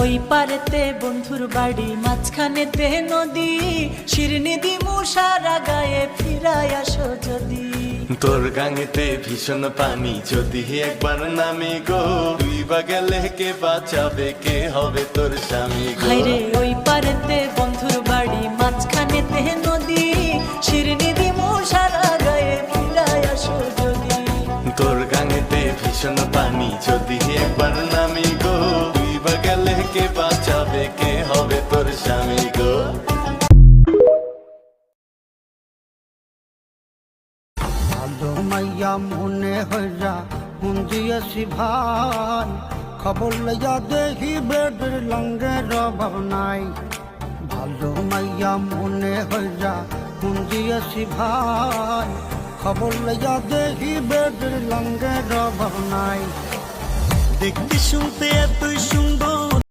ওই পারেতে বন্ধুর বাড়ি, মাঝখানেতে নদী, শিরনি দিমু সারা গায়ে, ফিরাই আসো যদি। তোর গাঙেতে ভীষণ পানি, যদি একবার নামি গো, তুই বা গেলে কে বাঁচাবে, কে হবে তোর স্বামী গো। হায়রে ওই পারেতে বন্ধুর বাড়ি, মাঝখানেতে নদী, শিরনি দিমু সারা গায়ে, ফিরাই আসো যদি। তোর গাঙেতে ভীষণ পানি, যদি একবার নামি গো, তুই বা গেলে কে বাঁচাবে, কে হবে তোর স্বামী গো। ভালো মাইয়া মনে হইয়া মন দিয়েছি ভাই, খবর লইয়া দেখি বেডের লঙ্গের অভাব নাই। ভালো মাইয়া মনে হইয়া মন দিয়েছি ভাই, খবর লইয়া দেখি বেডের লঙ্গের অভাব নাই। দেখতে শুনতে এতই সুন্দর,